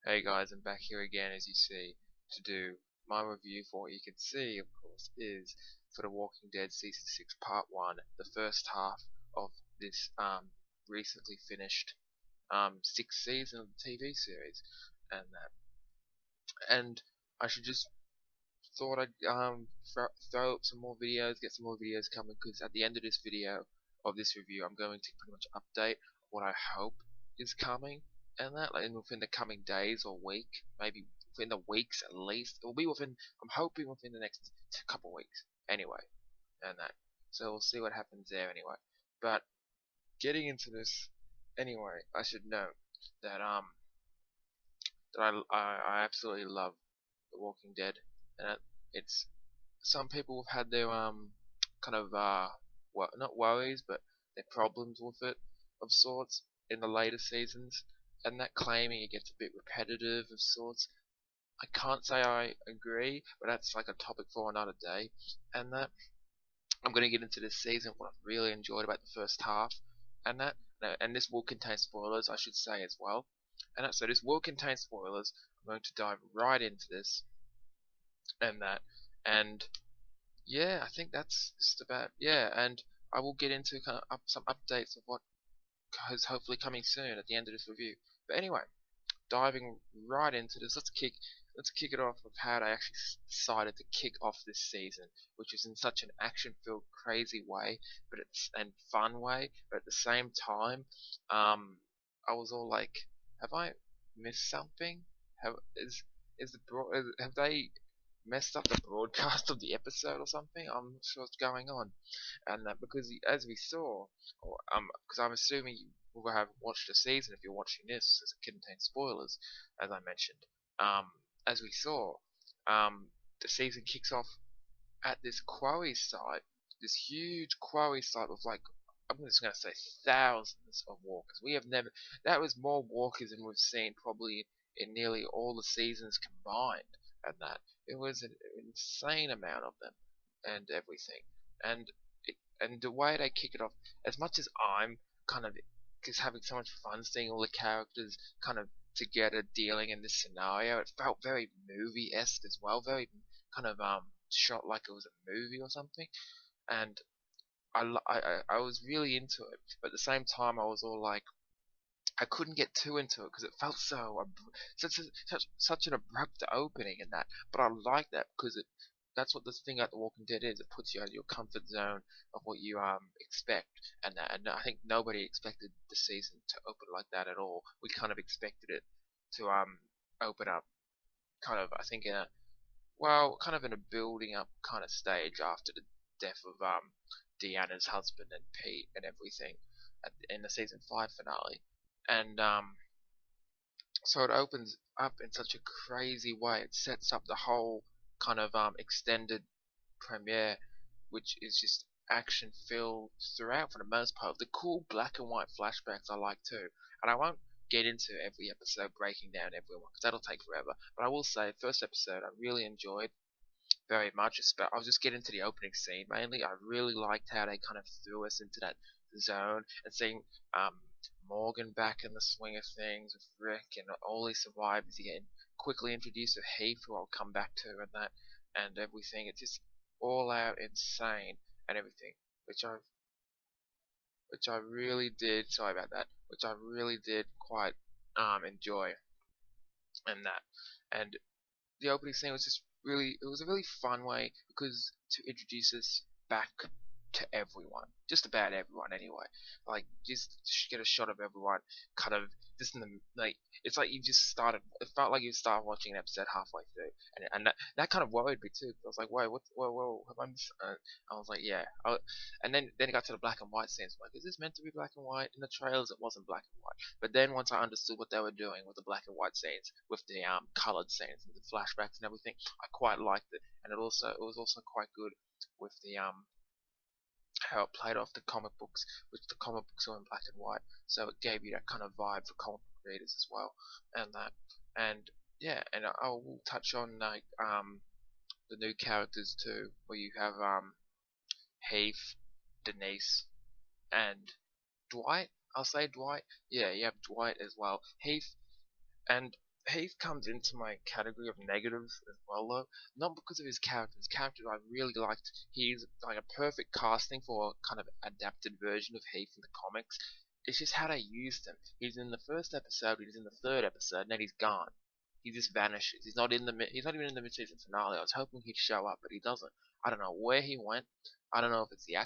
Hey guys, I'm back here again as you see to do my review for what you can see, of course, is for The Walking Dead Season 6 Part 1, the first half of this recently finished sixth season of the TV series. And and I should just thought I'd throw up some more videos, get some more videos coming, because at the end of this video, of this review, I'm going to pretty much update what I hope is coming, and that like within the coming days or week, maybe within the weeks at least. It will be within, I'm hoping within the next couple of weeks, anyway, and that. So we'll see what happens there anyway. But getting into this, anyway, I should note that I absolutely love The Walking Dead, and it's some people have had their kind of not worries, but their problems with it of sorts in the later seasons, and that claiming it gets a bit repetitive of sorts. I can't say I agree, but that's like a topic for another day. And that I'm going to get into this season what I've really enjoyed about the first half, and that and this will contain spoilers, I should say as well. And that, so this will contain spoilers. I'm going to dive right into this and that, and yeah, I think that's just about and I will get into kind of some updates of what is hopefully coming soon at the end of this review. But anyway, diving right into this, let's kick it off with how I actually decided to kick off this season, which is in such an action-filled, crazy way, but it's and fun way, but at the same time, I was all like, have I missed something? Is the have they messed up the broadcast of the episode or something? I'm not sure what's going on, and because as we saw, or because I'm assuming you will have watched the season if you're watching this, as it contains spoilers, as I mentioned. Um, as we saw, the season kicks off at this quarry site, this huge quarry site with like I'm just gonna say thousands of walkers. We have never That was more walkers than we've seen probably in nearly all the seasons combined, and that it was an insane amount of them and everything. And and the way they kick it off, as much as I'm kind of just having so much fun seeing all the characters kind of together dealing in this scenario, it felt very movie-esque as well, very kind of shot like it was a movie or something. And I was really into it, but at the same time I was all like I couldn't get too into it because it felt such an abrupt opening in that. But I like that because that's what this thing at The Walking Dead is. It puts you out of your comfort zone of what you expect, and I think nobody expected the season to open like that at all. We kind of expected it to open up kind of, I think, in a kind of in a building up kind of stage after the death of Deanna's husband and Pete and everything in the season 5 finale. And so it opens up in such a crazy way. It sets up the whole kind of extended premiere, which is just action filled throughout for the most part. The cool black and white flashbacks I like too, and I won't get into every episode breaking down everyone because that'll take forever. But I will say, first episode I really enjoyed very much. I'll just get into the opening scene mainly. I really liked how they kind of threw us into that zone and seeing Morgan back in the swing of things with Rick and all his survivors again. Quickly introduced to Heath, who I'll come back to, and that and everything. It's just all out insane and everything, which I really did. Sorry about that. Which I really did quite enjoy and that. And the opening scene was just really, it was a really fun way because to introduce us back to everyone, just about everyone anyway. Like just get a shot of everyone, kind of just in the like. It's like you just started. It felt like you started watching an episode halfway through, and that kind of worried me too. I was like, wait, what? Whoa, have I missed? I was like, yeah. And then it got to the black and white scenes. I'm like, is this meant to be black and white? In the trailers, it wasn't black and white. But then once I understood what they were doing with the black and white scenes, with the colored scenes and the flashbacks and everything, I quite liked it. And it was also quite good with the how it played off the comic books, which the comic books are in black and white, so it gave you that kind of vibe for comic book readers as well, and that, and yeah, and I will touch on like the new characters too, where you have Heath, Denise, and Dwight. I'll say Dwight. Yeah, you have Dwight as well. Heath and Heath comes into my category of negatives as well, though. Not because of his character. His character I really liked. He's like a perfect casting for a kind of adapted version of Heath in the comics. It's just how they used him. He's in the first episode, he's in the third episode, and then he's gone. He just vanishes. He's not even in the mid-season finale. I was hoping he'd show up, but he doesn't. I don't know where he went. I don't know if it's the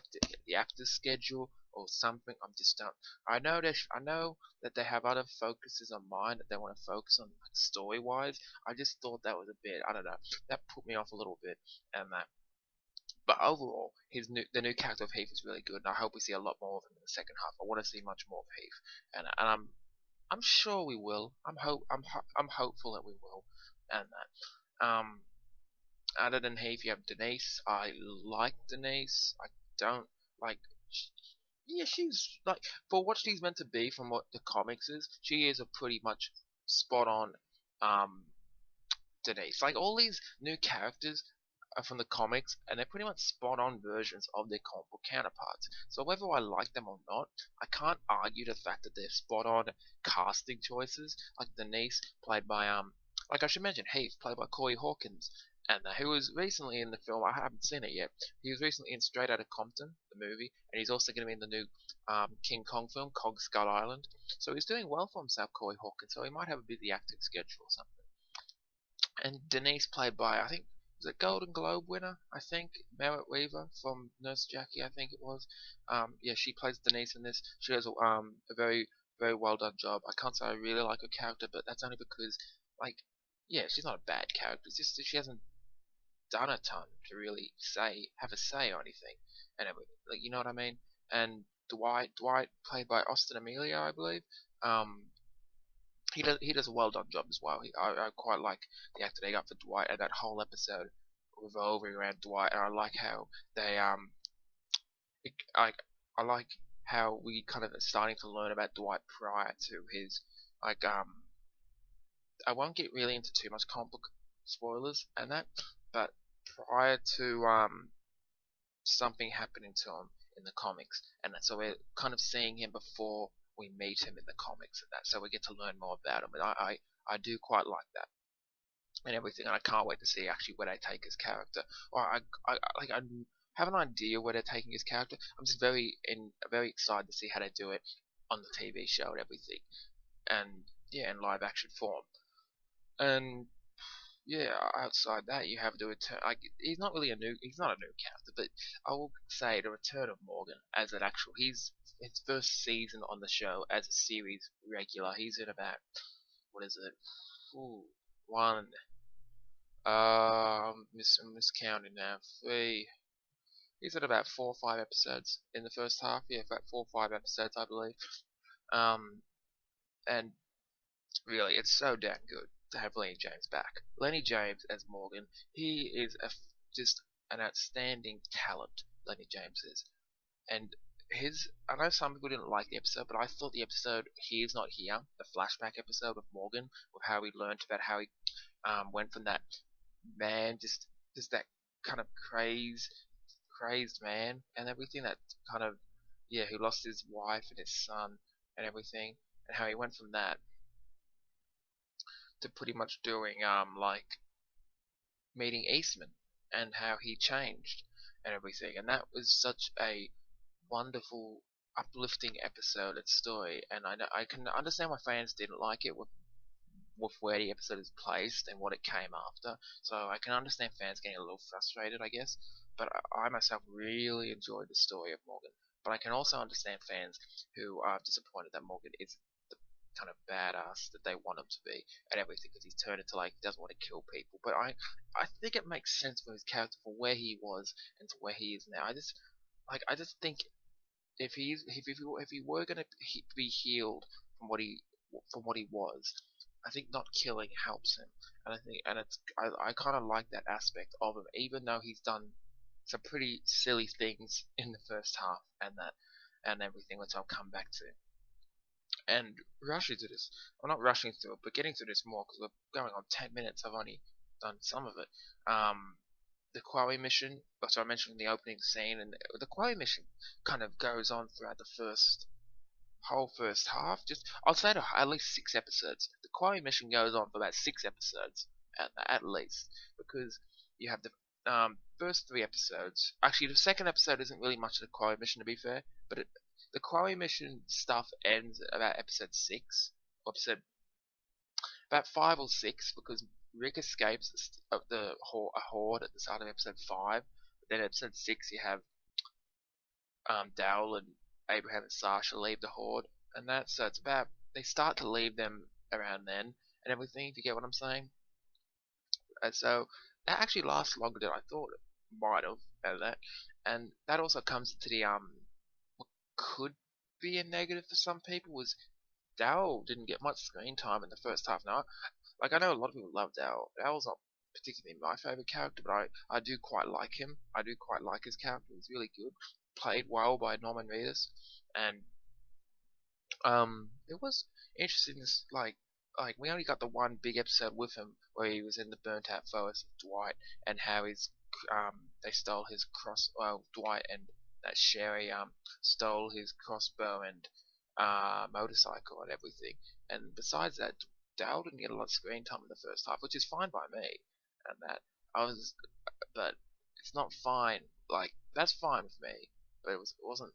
actor's schedule or something. I know that they have other focuses on mind that they want to focus on, like, story wise. I just thought that was a bit, I don't know, that put me off a little bit, and that. But overall, the new character of Heath is really good, and I hope we see a lot more of him in the second half. I want to see much more of Heath, and I'm sure we will. I'm hopeful that we will, and that. Other than Heath, you have Denise. I like Denise. I don't like. Yeah, she's like, for what she's meant to be from what the comics is. She is a pretty much spot on um Denise. Like, all these new characters are from the comics, and they're pretty much spot on versions of their comic book counterparts. So whether I like them or not, I can't argue the fact that they're spot on casting choices. Like Denise, played by like I should mention, Heath, played by Corey Hawkins, and who was recently in the film. I haven't seen it yet. He was recently in Straight Outta Compton, the movie, and he's also going to be in the new King Kong film, Kong Skull Island. So he's doing well for himself, Corey Hawkins. So he might have a busy acting schedule or something. And Denise, played by, I think, was a Golden Globe winner, I think, Merritt Weaver from Nurse Jackie, I think it was. Yeah, she plays Denise in this. She does a very, very well done job. I can't say I really like her character, but that's only because, like, yeah, she's not a bad character. It's just that she hasn't done a ton to really have a say or anything. And like, you know what I mean? And Dwight, played by Austin Amelia, I believe. Um, he does a well done job as well. I quite like the actor they got for Dwight, and that whole episode revolving around Dwight. And I like how they it, I like how we kind of are starting to learn about Dwight prior to his, like, I won't get really into too much comic book spoilers and that, but prior to something happening to him in the comics, and so we're kind of seeing him before we meet him in the comics and that, so we get to learn more about him. And I do quite like that and everything, and I can't wait to see actually where they take his character. Or I have an idea where they're taking his character. I'm just very excited to see how they do it on the TV show and everything, and yeah, in live action form. And yeah, outside that, you have the return. Like, he's not a new character, but I will say the return of Morgan as an actual. He's his first season on the show as a series regular. He's in about, what is it? Ooh, one. Miscounting now. Three. He's at about 4 or 5 episodes in the first half. Yeah, about 4 or 5 episodes, I believe. Um, and really, it's so damn good to have Lenny James back. Lenny James as Morgan, he is just an outstanding talent. Lenny James is, and I know some people didn't like the episode, but I thought the episode "He Is Not Here," the flashback episode of Morgan, with how he learned about how he went from that man, just that kind of crazed man, and everything, that kind of, yeah, who lost his wife and his son and everything, and how he went from that to pretty much doing like meeting Eastman, and how he changed and everything. And that was such a wonderful, uplifting episode and story. And I can understand why fans didn't like it with where the episode is placed and what it came after. So I can understand fans getting a little frustrated, I guess. But I myself really enjoyed the story of Morgan. But I can also understand fans who are disappointed that Morgan is the kind of badass that they want him to be and everything, because he's turned into, like, he doesn't want to kill people. But I think it makes sense for his character, for where he was and to where he is now. I just think if he were gonna be healed from what he was, I think not killing helps him, and I kind of like that aspect of him, even though he's done some pretty silly things in the first half and that and everything, which I'll come back to. And rushing to this, well, not rushing through it, but getting to this more, because we're going on 10 minutes. I've only done some of it. The Quarry mission, I mentioned in the opening scene, and the Quarry mission kind of goes on throughout the first. whole first half. Just I'll say to at least 6 episodes. The quarry mission goes on for about 6 episodes at least, because you have the first 3 episodes. Actually, the second episode isn't really much of the quarry mission, to be fair, but the quarry mission stuff ends at about episode 6 or episode about 5 or 6, because Rick escapes a horde at the start of episode 5. But then episode 6 you have Dowell and Abraham and Sasha leave the horde, and that, so it's about they start to leave them around then and everything. If you get what I'm saying, and so that actually lasts longer than I thought it might have, and that also comes to the what could be a negative for some people was Dowell didn't get much screen time in the first half. Now, like I know a lot of people love Dowell. Dowell's not particularly my favorite character, but I do quite like him. I do quite like his character. He's really good, played well by Norman Reedus, and it was interesting. Like we only got the one big episode with him where he was in the burnt out forest with Dwight, and how they stole his Dwight and that Sherry stole his crossbow and motorcycle and everything. And besides that, Dale didn't get a lot of screen time in the first half, which is fine by me. And that I was, but it's not fine. Like that's fine with me, but it wasn't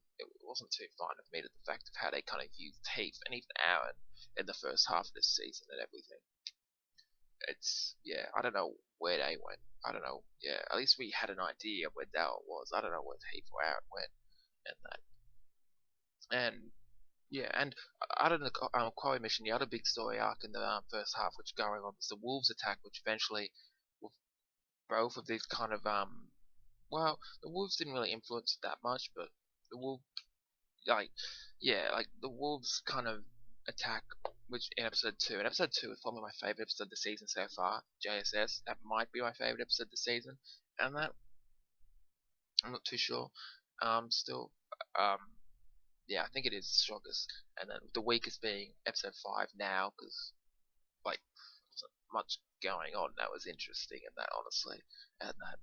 too fine with me to the fact of how they kind of used Heath and even Aaron in the first half of this season and everything. It's yeah, I don't know where they went. I don't know. Yeah, at least we had an idea of where Dale was. I don't know where Heath or Aaron went, and that. And yeah, and out of the quarry mission, the other big story arc in the first half, which going on, was the Wolves attack, which eventually, with both of these kind of well, the Wolves didn't really influence it that much, but the Wolf, like, yeah, like the Wolves kind of attack, which in episode 2 is probably my favorite episode of the season so far. JSS, that might be my favorite episode of the season, and that I'm not too sure. Still, um, yeah, I think it is the strongest, and then the weakest being episode 5 now, because like wasn't much going on that was interesting in that, honestly, and that.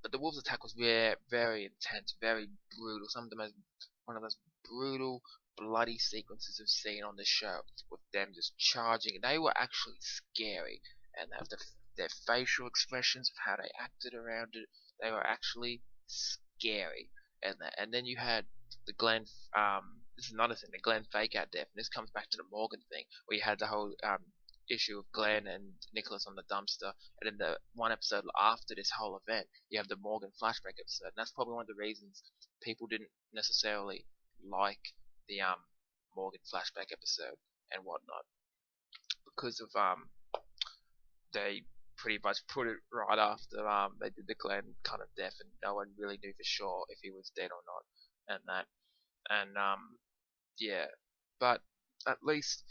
But the Wolves attack was very, very intense, very brutal. One of the most brutal, bloody sequences we've seen on the show, with them just charging. They were actually scary, and their facial expressions of how they acted around it, they were actually scary. And then you had the Glenn. This is another thing, the Glenn fake out death, and this comes back to the Morgan thing, where you had the whole issue of Glenn and Nicholas on the dumpster, and in the one episode after this whole event, you have the Morgan flashback episode, and that's probably one of the reasons people didn't necessarily like the Morgan flashback episode and whatnot, because of they pretty much put it right after they did the Glenn kind of death, and no one really knew for sure if he was dead or not, and that, and yeah, but at least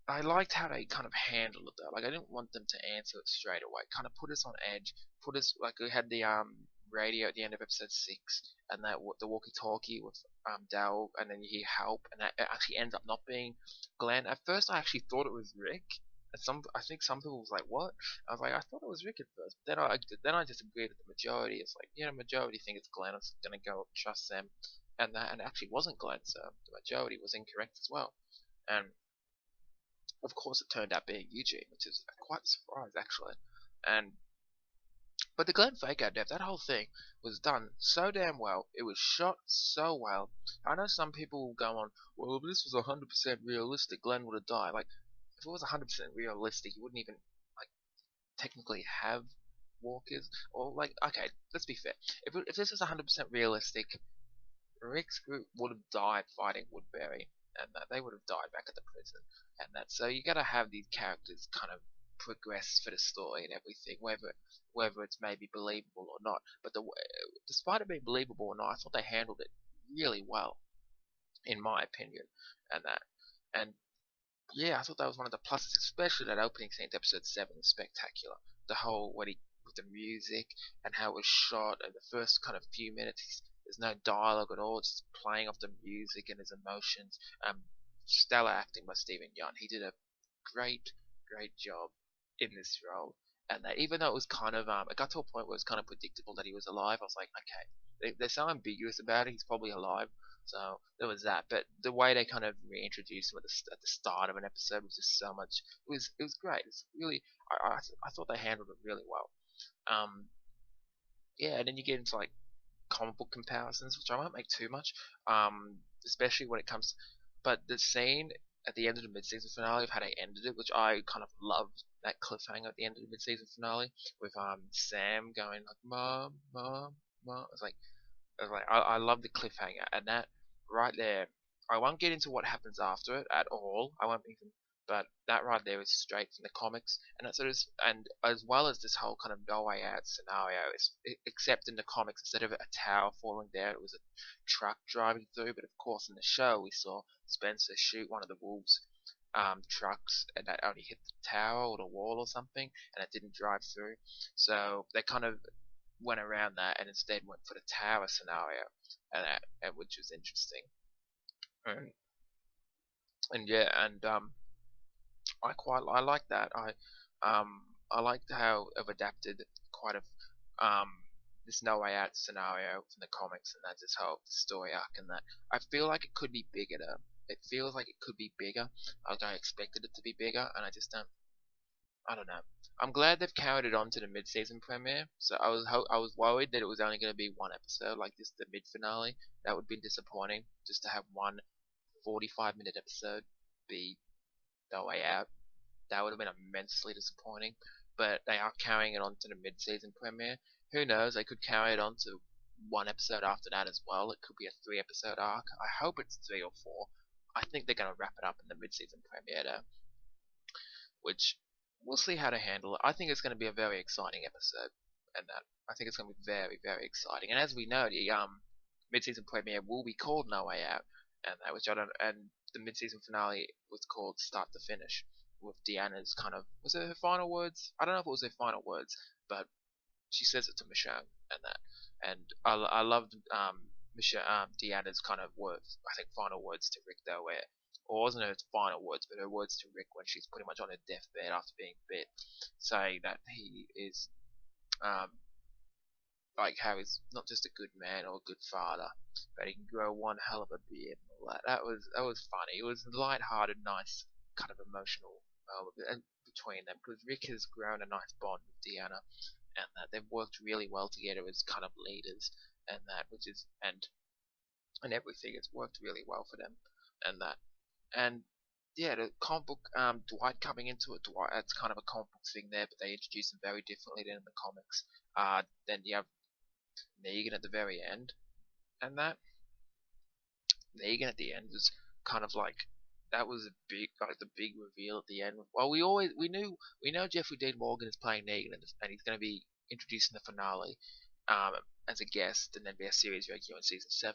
I liked how they kind of handled it though. Like I didn't want them to answer it straight away. Kind of put us on edge. Put us like we had the radio at the end of episode 6, and that the walkie-talkie with Dell, and then you hear help, and that it actually ends up not being Glenn. At first, I actually thought it was Rick. And I think some people was like, "What?" I was like, "I thought it was Rick at first." But then I just agreed with the majority. It's like, yeah, the majority think it's Glenn. I was gonna go trust them, and it actually wasn't Glenn. So the majority was incorrect as well. And of course, it turned out being Eugene, which is quite a surprise actually. And but the Glenn Fake out death, that whole thing was done so damn well. It was shot so well. I know some people will go on, well, if this was 100% realistic, Glenn would have died. Like, if it was 100% realistic, you wouldn't even like technically have walkers. Or like, okay, let's be fair. If this was 100% realistic, Rick's group would have died fighting Woodbury, and that they would have died back at the prison, and that. So you gotta have these characters kind of progress for the story and everything, whether it's maybe believable or not. But despite it being believable or not, I thought they handled it really well, in my opinion, and that. And yeah, I thought that was one of the pluses, especially that opening scene to episode 7 is spectacular. The whole when he with the music and how it was shot, and the first kind of few minutes, there's no dialogue at all, just playing off the music and his emotions. Stellar acting by Stephen Yeun. He did a great, great job in this role. And that even though it was kind of, it got to a point where it was kind of predictable that he was alive. I was like, okay, they're so ambiguous about it. He's probably alive. So there was that. But the way they kind of reintroduced him at the start of an episode was just so much. It was great. It's really I thought they handled it really well. Um, yeah, and then you get into like comic book comparisons, which I won't make too much. Especially when it comes, but the scene at the end of the mid-season finale of how they ended it, which I kind of loved that cliffhanger at the end of the mid-season finale with Sam going like mom, mom, mom. I love the cliffhanger and that right there. I won't get into what happens after it at all. I won't even. But that right there is straight from the comics, and that's sort of, and as well as this whole kind of no way out scenario, except in the comics, instead of a tower falling down, it was a truck driving through. But of course, in the show, we saw Spencer shoot one of the wolves' trucks, and that only hit the tower or the wall or something, and it didn't drive through. So they kind of went around that and instead went for the tower scenario, and which was interesting. And, and yeah, and I like that. I liked how I've adapted quite a this no way out scenario from the comics, and that just whole story arc, and that I feel like it could be bigger. Though. It feels like it could be bigger. Like I expected it to be bigger, and I just don't. I don't know. I'm glad they've carried it on to the mid-season premiere. So I was worried that it was only going to be one episode, like just the mid finale. That would be disappointing, just to have one 45-minute episode be the way out. That would have been immensely disappointing. But they are carrying it on to the mid-season premiere. Who knows? They could carry it on to one episode after that as well. It could be a 3 episode arc. I hope it's 3 or 4. I think they're going to wrap it up in the mid-season premiere though, which we'll see how to handle it. I think it's going to be a very exciting episode, and that I think it's going to be very, very exciting. And as we know, the mid-season premiere will be called No Way Out, and that which I don't, and the mid-season finale was called Start to Finish, with Deanna's kind of was it her final words? I don't know if it was her final words, but she says it to Michonne and that, and I loved Michelle Deanna's kind of words. I think final words to Rick though, where or wasn't her final words, but her words to Rick when she's pretty much on her deathbed after being bit, saying that he is um, like how he's not just a good man or a good father, but he can grow one hell of a beard and all that. That was funny. It was light-hearted, nice, kind of emotional between them because Rick has grown a nice bond with Deanna, and that they've worked really well together as kind of leaders, and that which is and everything has worked really well for them, and that and yeah, the comic book, Dwight coming into it, Dwight, that's kind of a comic book thing there, but they introduce him very differently than in the comics. Then you have Negan at the very end, and that Negan at the end was kind of like that was a big like the big reveal at the end. Well, we know Jeffrey Dean Morgan is playing Negan, and he's going to be introduced in the finale um, as a guest, and then be a series regular in season 7.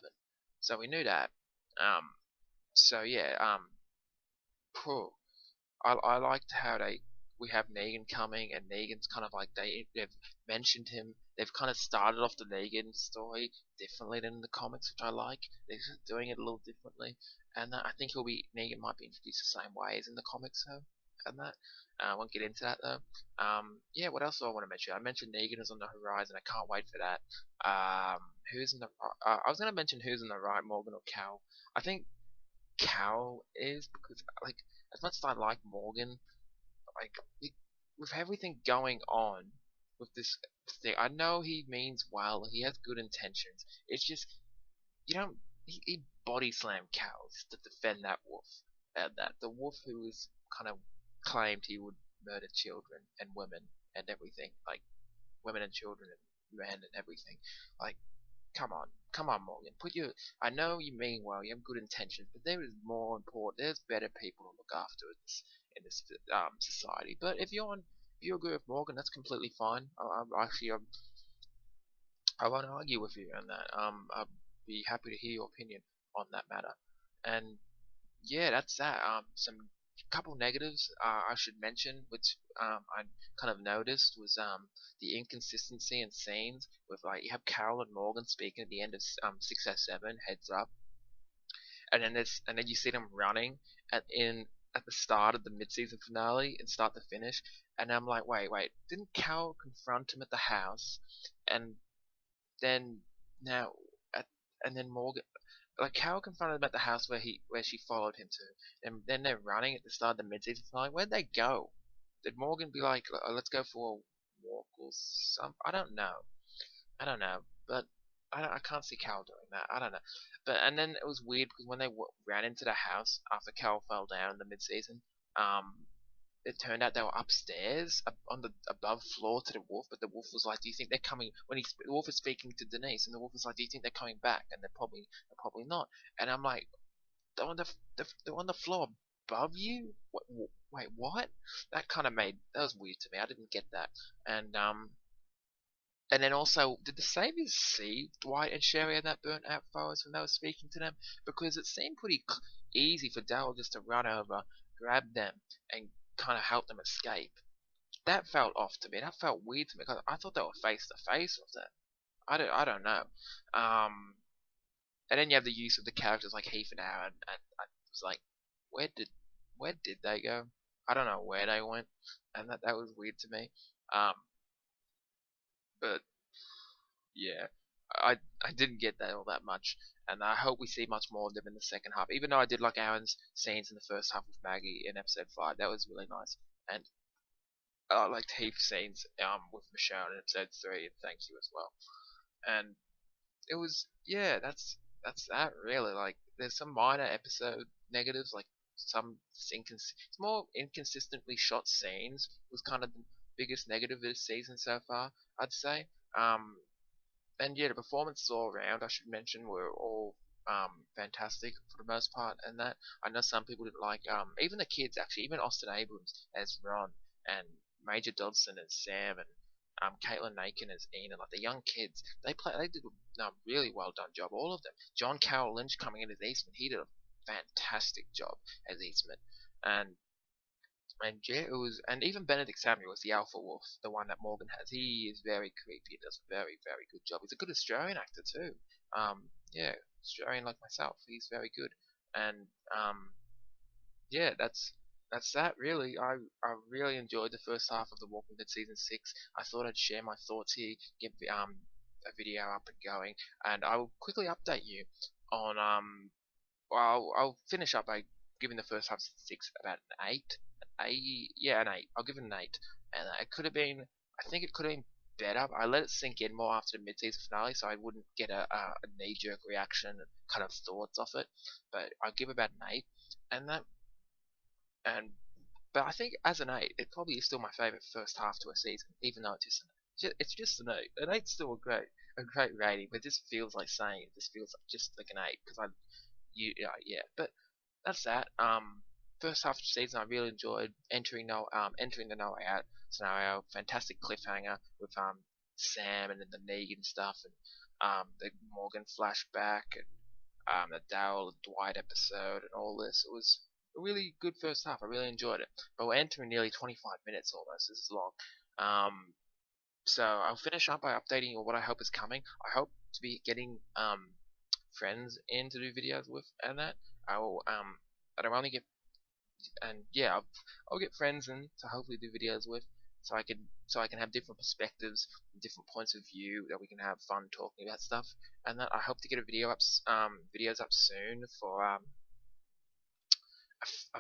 So we knew that. Um, so yeah, Pro. I liked how we have Negan coming, and Negan's kind of like they've mentioned him. They've kind of started off the Negan story differently than in the comics, which I like. They're just doing it a little differently, and I think Negan might be introduced the same way as in the comics, though. And that I won't get into that though. Yeah, what else do I want to mention? I mentioned Negan is on the horizon. I can't wait for that. Who's in the? I was gonna mention who's in the right, Morgan or Cal. I think Cal is because like as much as I like Morgan, like with everything going on with this thing, I know he means well. He has good intentions. It's just you don't. He body slammed cows to defend that wolf, and that the wolf who was kind of claimed he would murder children and women and everything, like women and children and men and everything. Like, come on, Morgan. I know you mean well. You have good intentions, but there is more important. There's better people to look after in this society. But if you agree with Morgan, that's completely fine. I won't argue with you on that. I'd be happy to hear your opinion on that matter. And yeah, that's that. Some couple negatives I should mention, which I kind of noticed was the inconsistency in scenes with like you have Carol and Morgan speaking at the end of 607, heads up, and then you see them running at the start of the mid-season finale and start to finish, and I'm like, wait, didn't Carol confront him at the house, and then now at, and then Morgan. like Carol confronted them at the house where she followed him to, and then they're running at the start of the mid-season finale. Where'd they go? Did Morgan be like, let's go for a walk or some? I don't know. I don't know, but I can't see Carol doing that. I don't know. But and then it was weird because when they ran into the house after Carol fell down in the mid-season, it turned out they were upstairs on the above floor to the wolf, but the wolf was like, "Do you think they're coming?" When the wolf is speaking to Denise, and the wolf was like, "Do you think they're coming back?" And they're probably not. And I'm like, they're on the floor above you. Wait, what? That was weird to me. I didn't get that. And then also, did the Saviors see Dwight and Sherry in that burnt out forest when they were speaking to them? Because it seemed pretty easy for Daryl just to run over, grab them, and kind of help them escape. That felt off to me. That felt weird to me because I thought they were face to face with them. I don't know. Um, and then you have the use of the characters like Heath and Aaron, and I was like, where did where did they go? I don't know where they went, and that was weird to me. Um, but yeah, I didn't get that all that much, and I hope we see much more of them in the second half. Even though I did like Aaron's scenes in the first half with Maggie in episode 5, that was really nice, and I liked Heath's scenes with Michonne in episode 3, and thank you as well. And it was yeah, that's that really. Like there's some minor episode negatives, like some it's more inconsistently shot scenes was kind of the biggest negative this season so far, I'd say. Um, and yeah, the performances all around, I should mention, were all fantastic for the most part. And that I know some people didn't like, even the kids actually, even Austin Abrams as Ron and Major Dodson as Sam and Caitlin Nakin as Enid, like the young kids, they did a really well done job, all of them. John Carroll Lynch coming in as Eastman, he did a fantastic job as Eastman, and yeah, it was, and even Benedict Samuel was the Alpha Wolf, the one that Morgan has. He is very creepy. He does a very, very good job. He's a good Australian actor too. Yeah, Australian like myself. He's very good, and yeah, that's that really. I really enjoyed the first half of The Walking Dead season 6. I thought I'd share my thoughts here, get a video up and going, and I will quickly update you on well, I'll finish up by giving the first half 6 about an 8. Yeah, an 8. I'll give it an 8. And it could have been, I think it could have been better. I let it sink in more after the mid-season finale, so I wouldn't get a knee-jerk reaction and kind of thoughts off it. But I'll give about an 8. And that, and but I think as an 8, it probably is still my favorite first half to a season, even though it's just an 8. An 8's still a great rating, but it just feels like saying it just feels just like an 8 because yeah. But that's that. First half of the season I really enjoyed entering the No Way Out scenario. Fantastic cliffhanger with Sam and then the Negan stuff and the Morgan flashback and the Daryl and Dwight episode and all this. It was a really good first half. I really enjoyed it. But we're entering nearly 25 minutes almost. This is long. So I'll finish up by updating you on what I hope is coming. I hope to be getting friends in to do videos with and that. I will but I only get and yeah, I'll get friends in to hopefully do videos with, so I can have different perspectives, different points of view that we can have fun talking about stuff. And that I hope to get videos up soon for a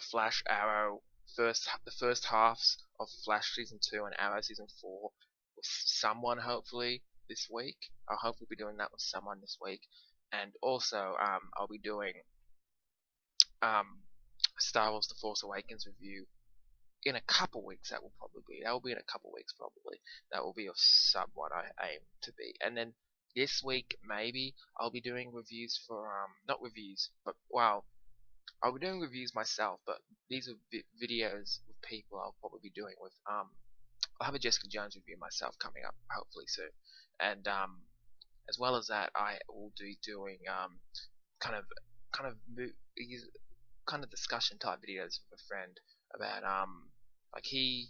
Flash Arrow the first halves of Flash season 2 and Arrow season 4 with someone hopefully this week. I'll hopefully be doing that with someone this week, and also I'll be doing um Star Wars: The Force Awakens review in a couple weeks. That will be in a couple weeks probably. That will be of someone I aim to be. And then this week maybe I'll be doing reviews for not reviews, but well, I'll be doing reviews myself. But these are videos with people I'll probably be doing with I'll have a Jessica Jones review myself coming up hopefully soon, and as well as that I will be doing kind of kind of kind of discussion type videos with a friend about like he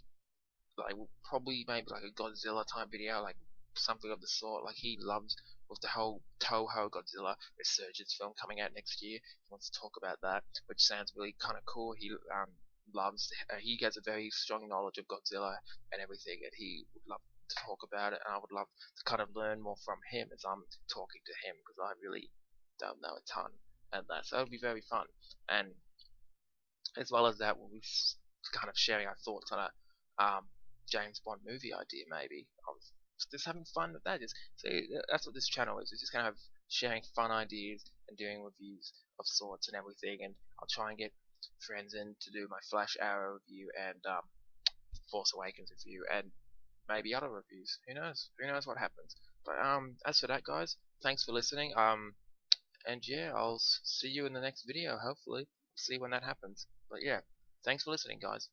like probably maybe like a Godzilla type video, like something of the sort. Like he loves with the whole Toho Godzilla Resurgence film coming out next year. He wants to talk about that, which sounds really kind of cool. He loves he has a very strong knowledge of Godzilla and everything, and he would love to talk about it. And I would love to kind of learn more from him as I'm talking to him because I really don't know a ton. and that. So it'll be very fun. And as well as that, we'll be kind of sharing our thoughts on a James Bond movie idea, maybe. Of just having fun with that. Just see, that's what this channel is. It's just kind of sharing fun ideas and doing reviews of sorts and everything. And I'll try and get friends in to do my Flash Arrow review and Force Awakens review and maybe other reviews. Who knows? Who knows what happens? But as for that, guys, thanks for listening. And yeah, I'll see you in the next video. Hopefully, see when that happens. But yeah, thanks for listening, guys.